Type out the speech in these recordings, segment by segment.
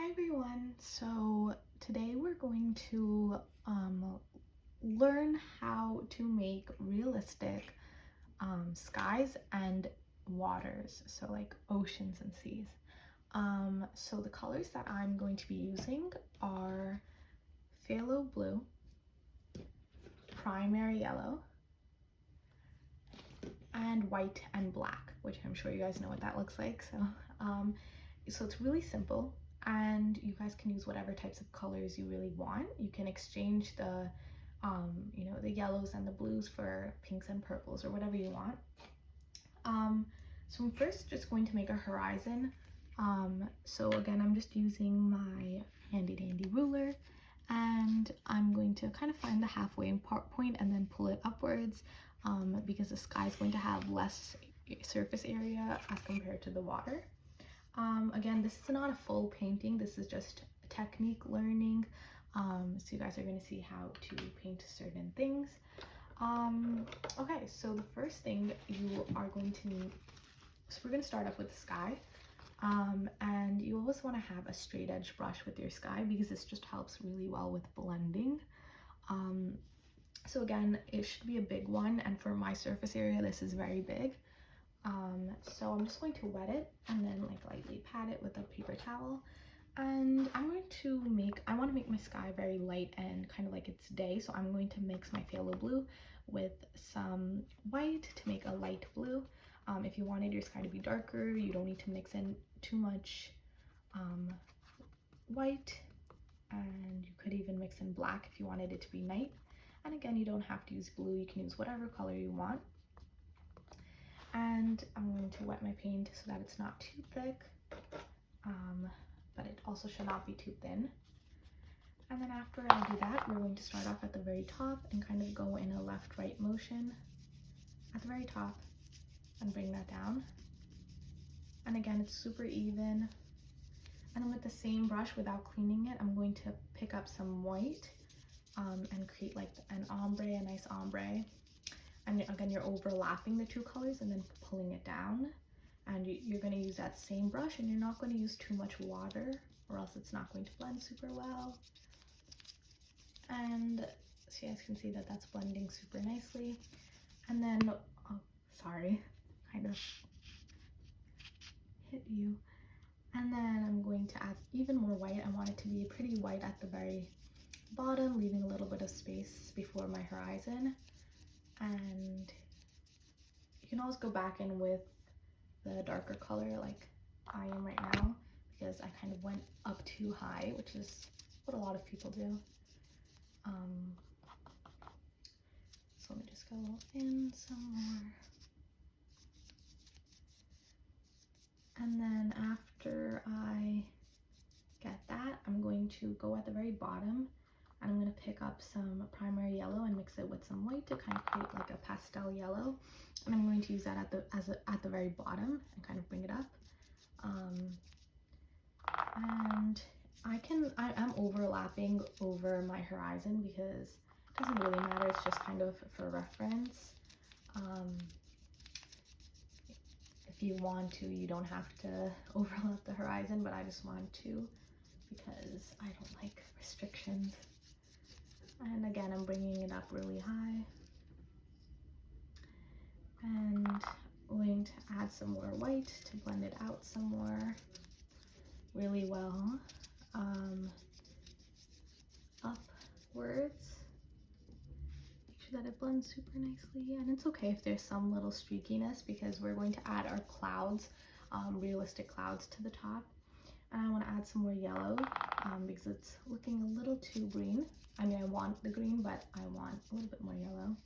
Hi everyone. So today we're going to learn how to make realistic skies and waters, so like oceans and seas. So the colors that I'm going to be using are phthalo blue, primary yellow, and white and black, which I'm sure you guys know what that looks like. So it's really simple, and you guys can use whatever types of colors you really want. You can exchange the the yellows and the blues for pinks and purples or whatever you want. So I'm first just going to make a horizon. So again, I'm just using my handy dandy ruler, and I'm going to kind of find the halfway point and then pull it upwards, because the sky is going to have less surface area as compared to the water. Again, this is not a full painting, this is just technique learning. So you guys are going to see how to paint certain things. Okay, so the first thing you are going to need, so we're going to start off with the sky. And you always want to have a straight edge brush with your sky because this just helps really well with blending. So again, it should be a big one, and for my surface area this is very big. So I'm just going to wet it and then like lightly pat it with a paper towel. And I want to make my sky very light and kind of like it's day, so I'm going to mix my phthalo blue with some white to make a light blue. If you wanted your sky to be darker, you don't need to mix in too much white, and you could even mix in black if you wanted it to be night. And again, you don't have to use blue, you can use whatever color you want. And I'm going to wet my paint so that it's not too thick, but it also should not be too thin. And then after I do that, we're going to start off at the very top and kind of go in a left-right motion at the very top and bring that down. And again, it's super even. And then with the same brush, without cleaning it, I'm going to pick up some white and create like an ombre, a nice ombre. And again, you're overlapping the two colors and then pulling it down. And you're going to use that same brush, and you're not going to use too much water or else it's not going to blend super well. And so you guys can see that that's blending super nicely. And then, oh, sorry, kind of hit you. And then I'm going to add even more white. I want it to be pretty white at the very bottom, leaving a little bit of space before my horizon. And you can always go back in with the darker color like I am right now, because I kind of went up too high, which is what a lot of people do. So let me just go in some more. And then after I get that, I'm going to go at the very bottom, and I'm going to pick up some primary yellow and mix it with some white to kind of create like a pastel yellow. And I'm going to use that at the very bottom and kind of bring it up. And I'm overlapping over my horizon because it doesn't really matter, it's just kind of for reference. If you want to, you don't have to overlap the horizon, but I just want to because I don't like restrictions. And again, I'm bringing it up really high. And I'm going to add some more white to blend it out some more really well, upwards. Make sure that it blends super nicely. And it's okay if there's some little streakiness because we're going to add our clouds, realistic clouds to the top. And I want to add some more yellow because it's looking a little too green. I mean, I want the green, but I want a little bit more yellow.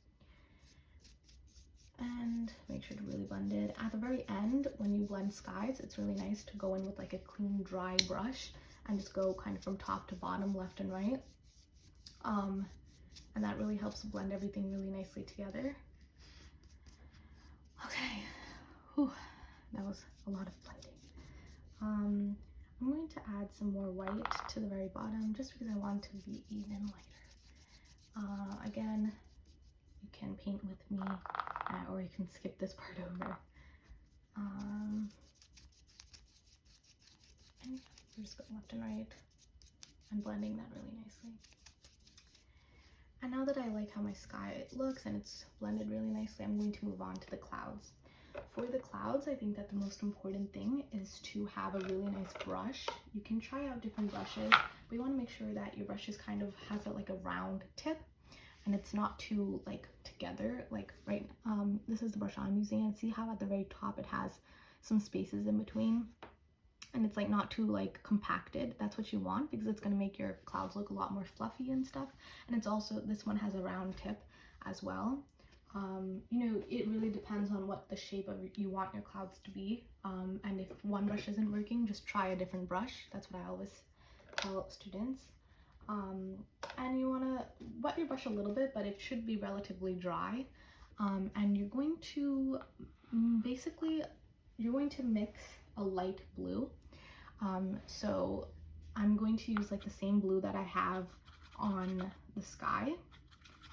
And make sure to really blend it. At the very end, when you blend skies, it's really nice to go in with like a clean, dry brush and just go kind of from top to bottom, left and right. And that really helps blend everything really nicely together. Okay, whew, that was a lot of blending. I'm going to add some more white to the very bottom just because I want to be even lighter. Again, you can paint with me or you can skip this part over. And We're just going left and right and blending that really nicely. And now that I like how my sky looks and it's blended really nicely, I'm going to move on to the clouds. For the clouds, I think that the most important thing is to have a really nice brush. You can try out different brushes, but you want to make sure that your brush is kind of has like a round tip and it's not too like together. Like this is the brush I'm using, and see how at the very top it has some spaces in between, and it's like not too like compacted. That's what you want, because it's going to make your clouds look a lot more fluffy and stuff. And it's also, this one has a round tip as well. You know, it really depends on what the shape of you want your clouds to be. And if one brush isn't working, just try a different brush. That's what I always tell students. And you want to wet your brush a little bit, but it should be relatively dry. And you're going to basically, you're going to mix a light blue. So I'm going to use like the same blue that I have on the sky,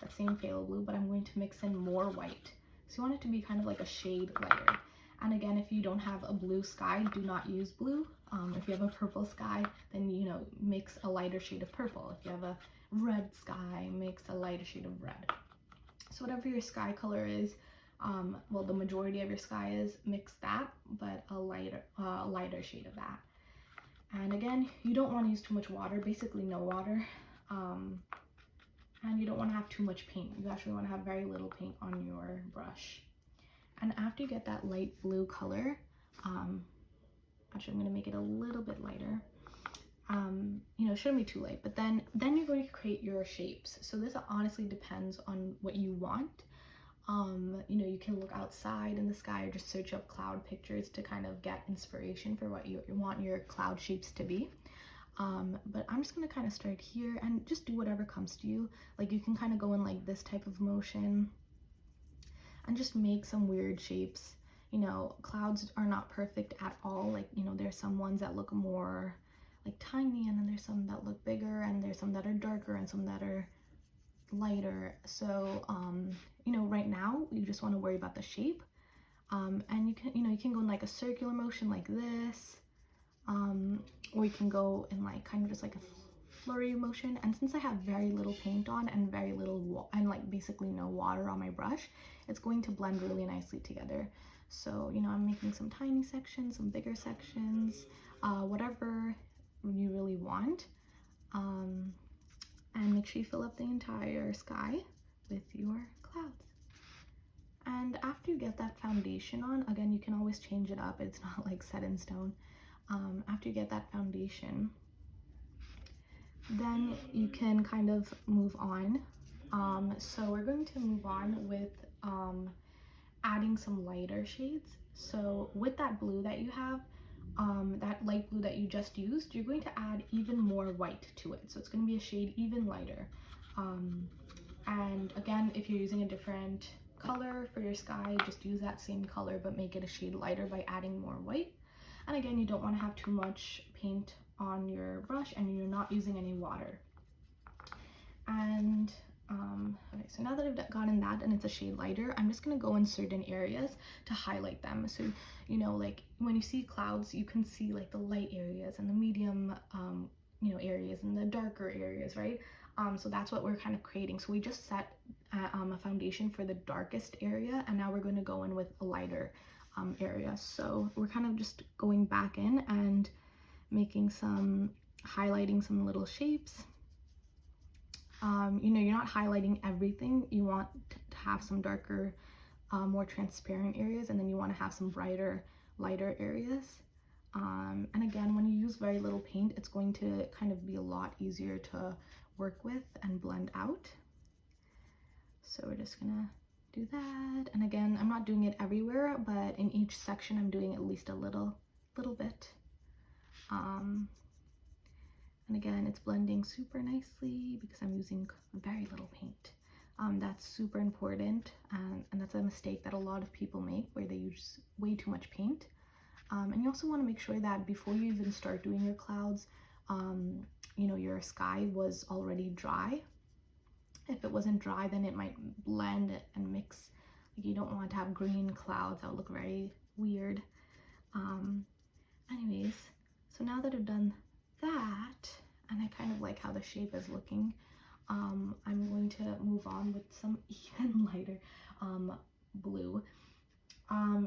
that same phthalo blue, but I'm going to mix in more white. So you want it to be kind of like a shade lighter. And again, if you don't have a blue sky, do not use blue. If you have a purple sky, then, you know, mix a lighter shade of purple. If you have a red sky, mix a lighter shade of red. So whatever your sky color is, well, the majority of your sky is, mix that, but a lighter shade of that. And again, you don't want to use too much water, basically no water. And you don't want to have too much paint. You actually want to have very little paint on your brush. And after you get that light blue color, actually I'm going to make it a little bit lighter. You know, it shouldn't be too light, but then you're going to create your shapes. So this honestly depends on what you want. You know, you can look outside in the sky or just search up cloud pictures to kind of get inspiration for what you want your cloud shapes to be. But I'm just going to kind of start here and just do whatever comes to you. Like, you can kind of go in like this type of motion and just make some weird shapes. You know, clouds are not perfect at all. Like, you know, there's some ones that look more like tiny, and then there's some that look bigger, and there's some that are darker and some that are lighter. So, you know, right now you just want to worry about the shape. And you can go in like a circular motion like this. Or you can go in like kind of just like a flurry motion. And since I have very little paint on and very little and like basically no water on my brush, it's going to blend really nicely together. So, you know, I'm making some tiny sections, some bigger sections, whatever you really want. And make sure you fill up the entire sky with your clouds. And after you get that foundation on, again, you can always change it up. It's not like set in stone. After you get that foundation, then you can kind of move on. So we're going to move on with adding some lighter shades. So with that blue that you have, that light blue that you just used, you're going to add even more white to it. So it's going to be a shade even lighter. And again, if you're using a different color for your sky, just use that same color but make it a shade lighter by adding more white. And again, you don't want to have too much paint on your brush, and you're not using any water. And okay, so now that I've gotten that and it's a shade lighter, I'm just going to go in certain areas to highlight them. So, you know, like when you see clouds, you can see like the light areas and the medium, you know, areas and the darker areas, right? So that's what we're kind of creating. So we just set a foundation for the darkest area, and now we're going to go in with a lighter area. So we're kind of just going back in and making highlighting some little shapes. You know, you're not highlighting everything. You want to have some darker, more transparent areas, and then you want to have some brighter, lighter areas. And again, when you use very little paint, it's going to kind of be a lot easier to work with and blend out. So we're just gonna do that. And again, I'm not doing it everywhere, but in each section I'm doing at least a little bit. And again, it's blending super nicely because I'm using very little paint. That's super important, and that's a mistake that a lot of people make, where they use way too much paint. And you also want to make sure that before you even start doing your clouds, you know, your sky was already dry. If it wasn't dry, then it might blend and mix. Like, you don't want to have green clouds. That would look very weird. Anyways, so now that I've done that, and I kind of like how the shape is looking, I'm going to move on with some even lighter blue.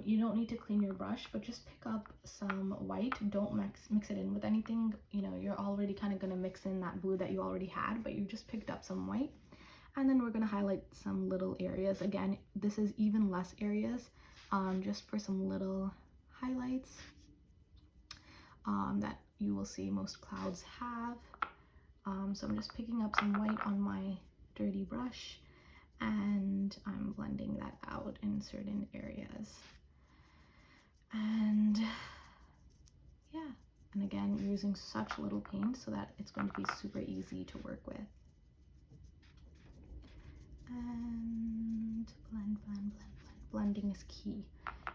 You don't need to clean your brush, but just pick up some white. Don't mix it in with anything. You know, you're already kind of going to mix in that blue that you already had, but you just picked up some white. And then we're going to highlight some little areas. Again, this is even less areas, just for some little highlights that you will see most clouds have. So I'm just picking up some white on my dirty brush, and I'm blending that out in certain areas. And yeah, and again, you're using such little paint so that it's going to be super easy to work with. And blend, blend, blend, blend. Blending is key.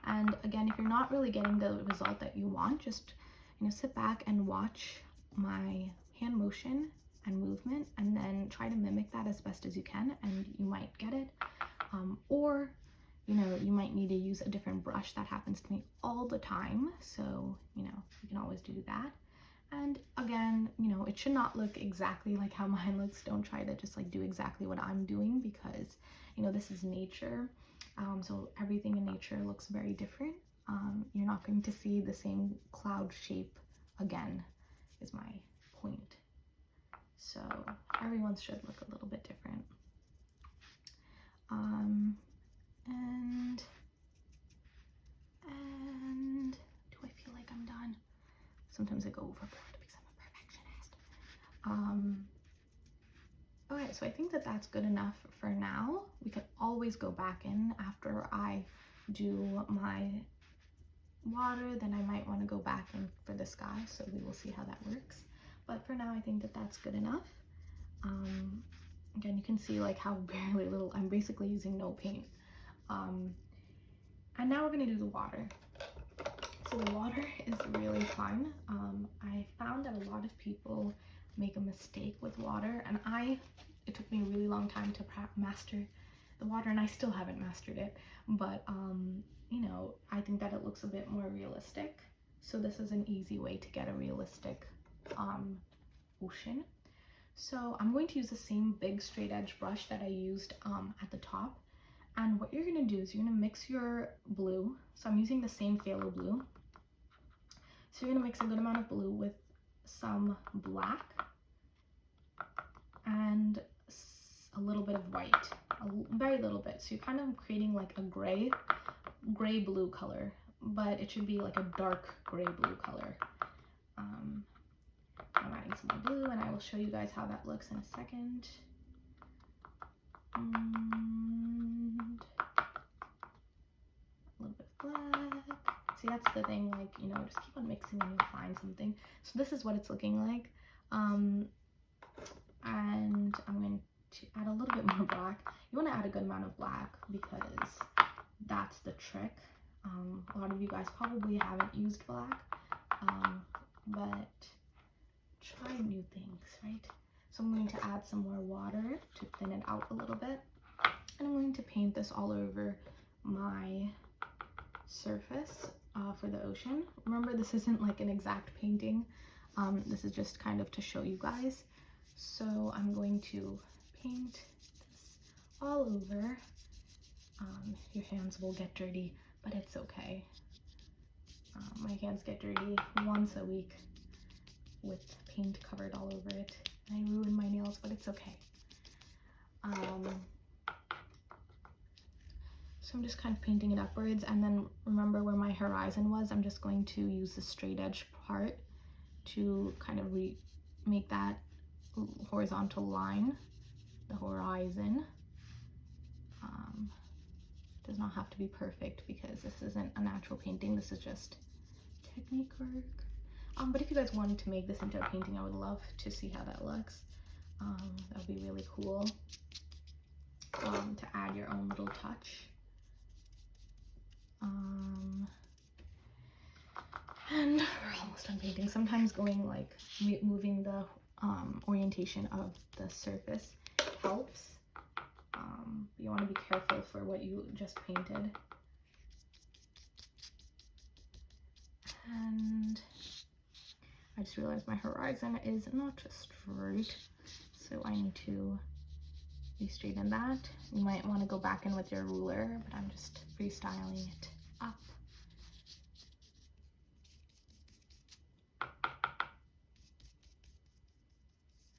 And again, if you're not really getting the result that you want, just, you know, sit back and watch my hand motion and movement, and then try to mimic that as best as you can, and you might get it. Or, you know, you might need to use a different brush. That happens to me all the time, so, you know, you can always do that. And again, you know, it should not look exactly like how mine looks. Don't try to just like do exactly what I'm doing, because, you know, this is nature. So everything in nature looks very different. You're not going to see the same cloud shape again, is my point. So everyone's should look a little bit different. And do I feel like I'm done? Sometimes I go overboard because I'm a perfectionist. Okay, so I think that that's good enough for now. We can always go back in after I do my water, then I might want to go back in for the sky, so we will see how that works. But for now, I think that that's good enough. Again, you can see like how barely little, I'm basically using no paint. And now we're gonna do the water. So the water is really fun. I found that a lot of people make a mistake with water, and it took me a really long time to master the water, and I still haven't mastered it, but you know, I think that it looks a bit more realistic. So this is an easy way to get a realistic ocean. So I'm going to use the same big straight edge brush that I used at the top. And what you're gonna do is you're gonna mix your blue. So I'm using the same phthalo blue. So you're gonna mix a good amount of blue with some black and a little bit of white, a very little bit. So you're kind of creating like a gray blue color, but it should be like a dark gray blue color. I'm adding some more blue, and I will show you guys how that looks in a second. And a little bit of black. See, that's the thing, like, you know, just keep on mixing and you'll find something. So this is what it's looking like. And I'm going to add a little bit more black. You want to add a good amount of black because that's the trick. A lot of you guys probably haven't used black, but try new things, right? So I'm going to add some more water to thin it out a little bit, and I'm going to paint this all over my surface for the ocean. Remember, this isn't like an exact painting. This is just kind of to show you guys. So I'm going to paint this all over. Your hands will get dirty, but it's okay. My hands get dirty once a week with paint covered all over it, and I ruin my nails, but it's okay. So I'm just kind of painting it upwards, and then remember where my horizon was, I'm just going to use the straight edge part to kind of make that horizontal line, the horizon. Does not have to be perfect because this isn't a natural painting, this is just technique work. But if you guys wanted to make this into a painting, I would love to see how that looks. That would be really cool to add your own little touch. And we're almost done painting. Sometimes going like moving the orientation of the surface helps. You want to be careful for what you just painted. And I just realized my horizon is not straight, so I need to re-straighten that. You might want to go back in with your ruler, but I'm just freestyling it up.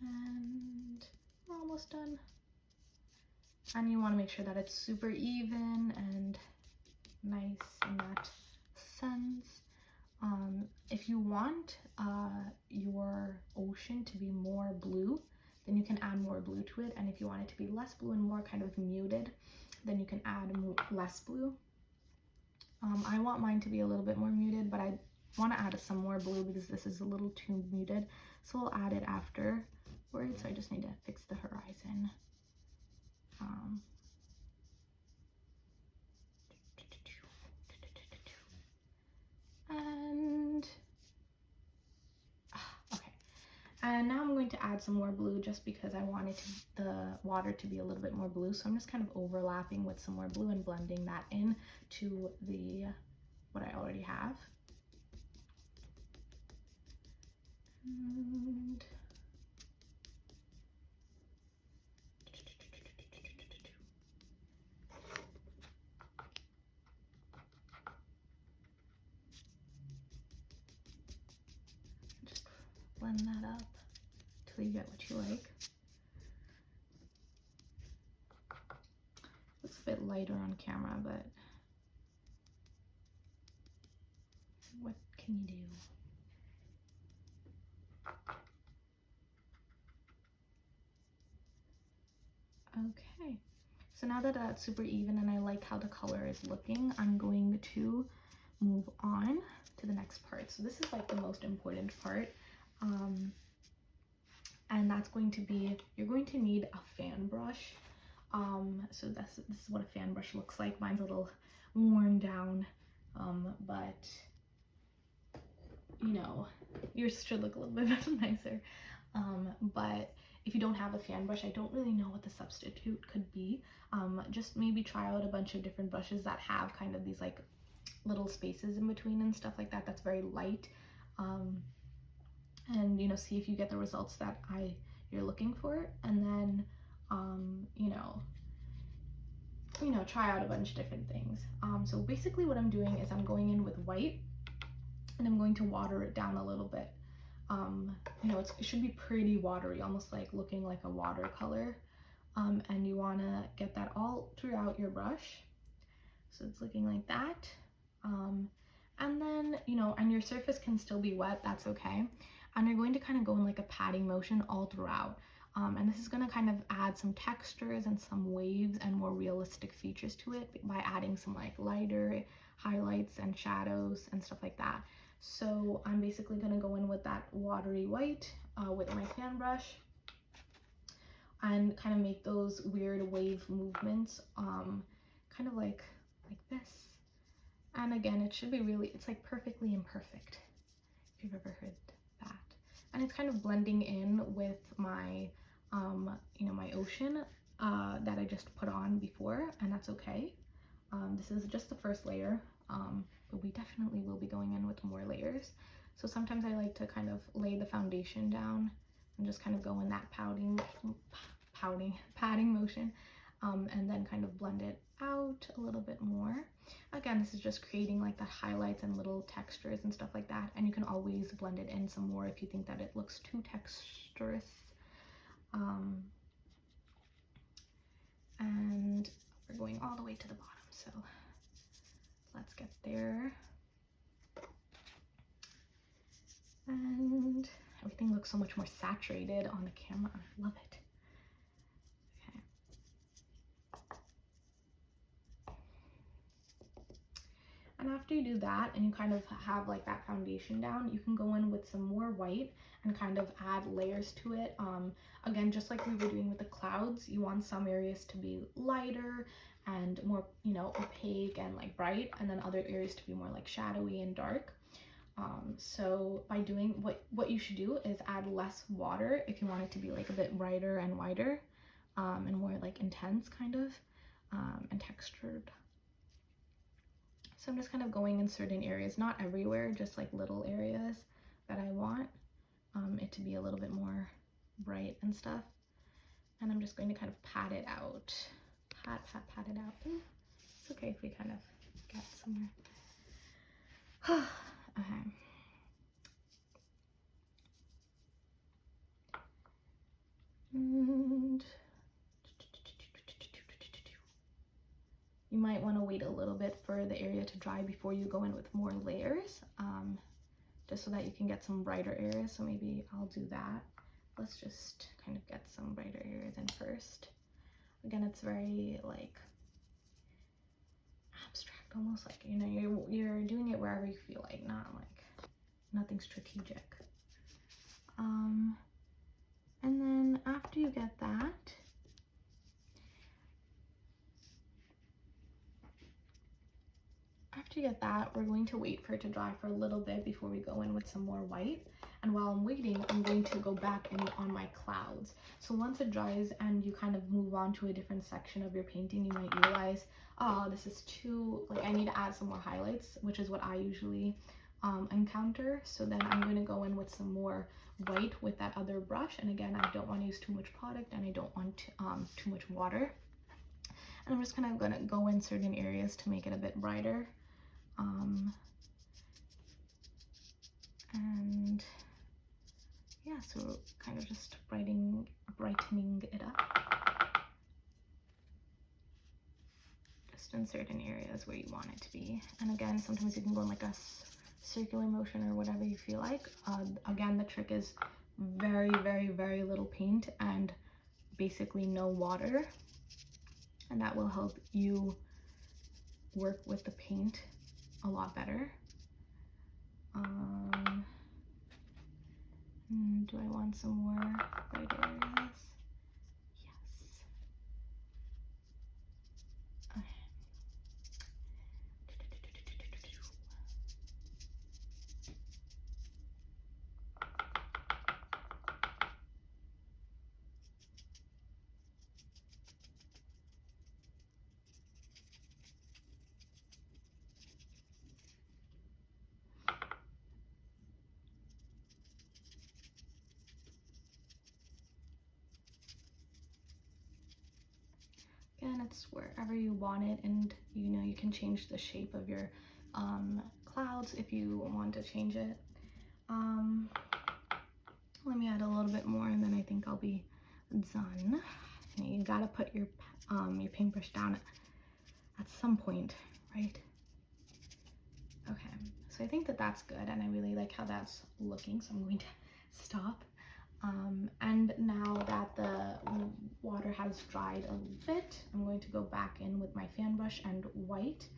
And we're almost done. And you want to make sure that it's super even and nice in that sense. If you want your ocean to be more blue, then you can add more blue to it. And if you want it to be less blue and more kind of muted, then you can add less blue. I want mine to be a little bit more muted, but I want to add some more blue because this is a little too muted. So I'll add it afterwards. So I just need to fix the horizon. And now I'm going to add some more blue just because I wanted the water to be a little bit more blue. So I'm just kind of overlapping with some more blue and blending that in to what I already have. And just blend that up till you get what you like. Looks a bit lighter on camera, but what can you do? Okay, so now that that's super even and I like how the color is looking, I'm going to move on to the next part. So this is like the most important part. And that's going to be, you're going to need a fan brush. So this is what a fan brush looks like. Mine's a little worn down, but you know, yours should look a little bit nicer. But if you don't have a fan brush, I don't really know what the substitute could be. Just maybe try out a bunch of different brushes that have kind of these like little spaces in between and stuff like that. That's very light. And you know, see if you get the results that you're looking for, and then you know, try out a bunch of different things. So basically what I'm doing is I'm going in with white and I'm going to water it down a little bit. You know, it should be pretty watery, almost like looking like a watercolor. And you want to get that all throughout your brush. So it's looking like that. And then, you know, and your surface can still be wet, that's okay. And you're going to kind of go in like a patting motion all throughout. And this is going to kind of add some textures and some waves and more realistic features to it by adding some like lighter highlights and shadows and stuff like that. So I'm basically going to go in with that watery white with my fan brush and kind of make those weird wave movements, kind of like this. And again, it should be really, it's like perfectly imperfect, if you've ever heard that. And it's kind of blending in with my, you know, my ocean that I just put on before, and that's okay. This is just the first layer, but we definitely will be going in with more layers. So sometimes I like to kind of lay the foundation down and just kind of go in that patting motion, and then kind of blend it out a little bit more. Again, this is just creating like the highlights and little textures and stuff like that, and you can always blend it in some more if you think that it looks too texturous. And we're going all the way to the bottom, so let's get there. And everything looks so much more saturated on the camera. I love it. Okay. And after you do that and you kind of have like that foundation down, you can go in with some more white and kind of add layers to it. Again, just like we were doing with the clouds, you want some areas to be lighter and more, you know, opaque and like bright, and then other areas to be more like shadowy and dark. So by doing what you should do is add less water if you want it to be like a bit brighter and whiter, and more like intense kind of, and textured. So I'm just kind of going in certain areas, not everywhere, just like little areas that I want. it to be a little bit more bright and stuff. And I'm just going to kind of pat it out. Pat it out. It's okay if we kind of get somewhere. Okay. And you might want to wait a little bit for the area to dry before you go in with more layers, just so that you can get some brighter areas. So maybe I'll do that. Let's just kind of get some brighter areas in first. Again, it's very like abstract, almost like, you know, you're doing it wherever you feel like, not like nothing strategic. And then after you get that, we're going to wait for it to dry for a little bit before we go in with some more white. And while I'm waiting, I'm going to go back in on my clouds. So once it dries and you kind of move on to a different section of your painting, you might realize, oh, this is too, like, I need to add some more highlights, which is what I usually encounter. So then I'm going to go in with some more white with that other brush. And again, I don't want to use too much product, and I don't want too much water. And I'm just kind of going to go in certain areas to make it a bit brighter. And yeah, so kind of just brightening it up. Just in certain areas where you want it to be. And again, sometimes you can go in like a circular motion or whatever you feel like. Again, the trick is very, very, very little paint and basically no water. And that will help you work with the paint a lot better. Do I want some more bright areas? Yes. Okay. Again, it's wherever you want it, and you know, you can change the shape of your clouds if you want to change it. Let me add a little bit more, and then I think I'll be done. And you gotta put your paintbrush down at some point, right? Okay, so I think that that's good, and I really like how that's looking, so I'm going to stop. And now that the water has dried a little bit, I'm going to go back in with my fan brush and white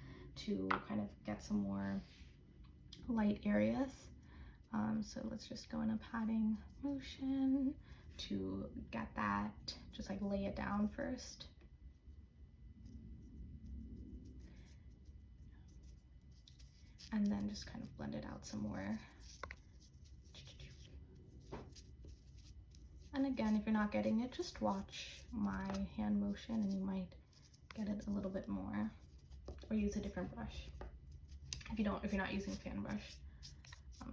to kind of get some more light areas. So let's just go in a patting motion to get that, just like lay it down first. And then just kind of blend it out some more. And again, if you're not getting it, just watch my hand motion and you might get it a little bit more, or use a different brush if you're not using fan brush.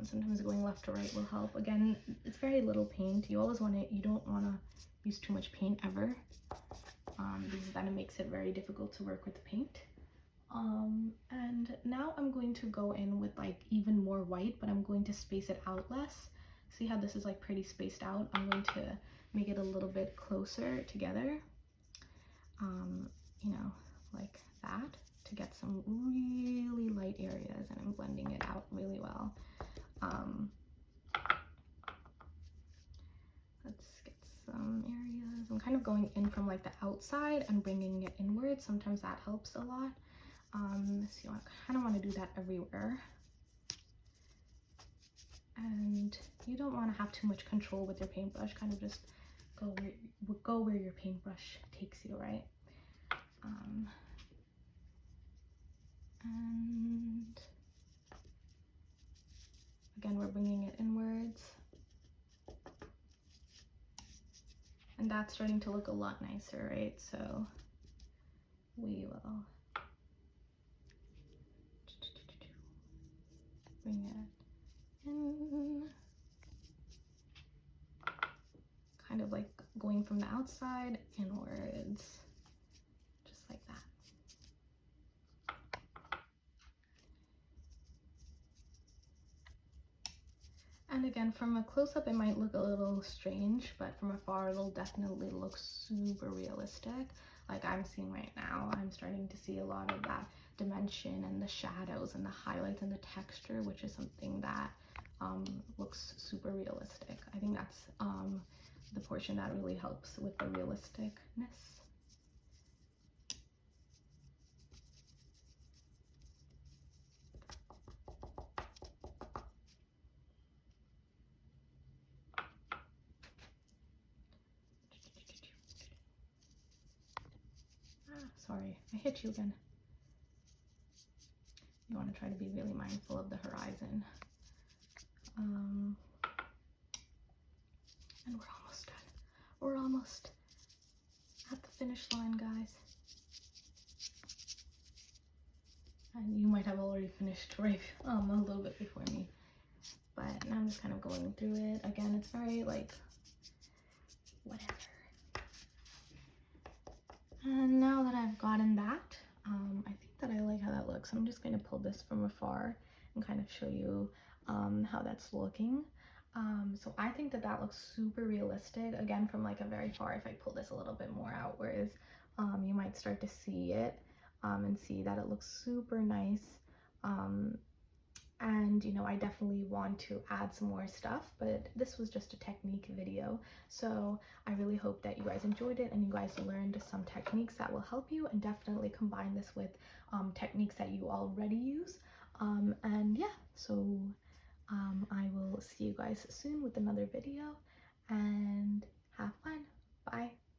Sometimes going left to right will help. Again, it's very little paint. You always want to, you don't want to use too much paint ever, because then it makes it very difficult to work with the paint. And now I'm going to go in with like even more white, but I'm going to space it out less. See how this is like pretty spaced out? I'm going to make it a little bit closer together, you know, like that, to get some really light areas, and I'm blending it out really well. Let's get some areas. I'm kind of going in from like the outside and bringing it inward. Sometimes that helps a lot. So you kind of want to do that everywhere. And you don't want to have too much control with your paintbrush. Kind of just go where your paintbrush takes you, right? And again, we're bringing it inwards. And that's starting to look a lot nicer, right? So we will bring it in. kind of like going from the outside inwards, just like that. And again, from a close-up, it might look a little strange, but from afar, it'll definitely look super realistic. Like I'm seeing right now, I'm starting to see a lot of that dimension and the shadows and the highlights and the texture, which is something that looks super realistic. I think that's the portion that really helps with the realisticness. Sorry, I hit you again. You want to try to be really mindful of the horizon. And we're almost done. We're almost at the finish line, guys. And you might have already finished right a little bit before me. But now I'm just kind of going through it. Again, it's very like, whatever. And now that I've gotten that, I think that I like how that looks. I'm just going to pull this from afar and kind of show you how that's looking. So I think that that looks super realistic. Again, from like a very far, if I pull this a little bit more outwards, you might start to see it and see that it looks super nice. And you know, I definitely want to add some more stuff, but this was just a technique video, so I really hope that you guys enjoyed it and you guys learned some techniques that will help you, and definitely combine this with techniques that you already use. And yeah, so I will see you guys soon with another video, and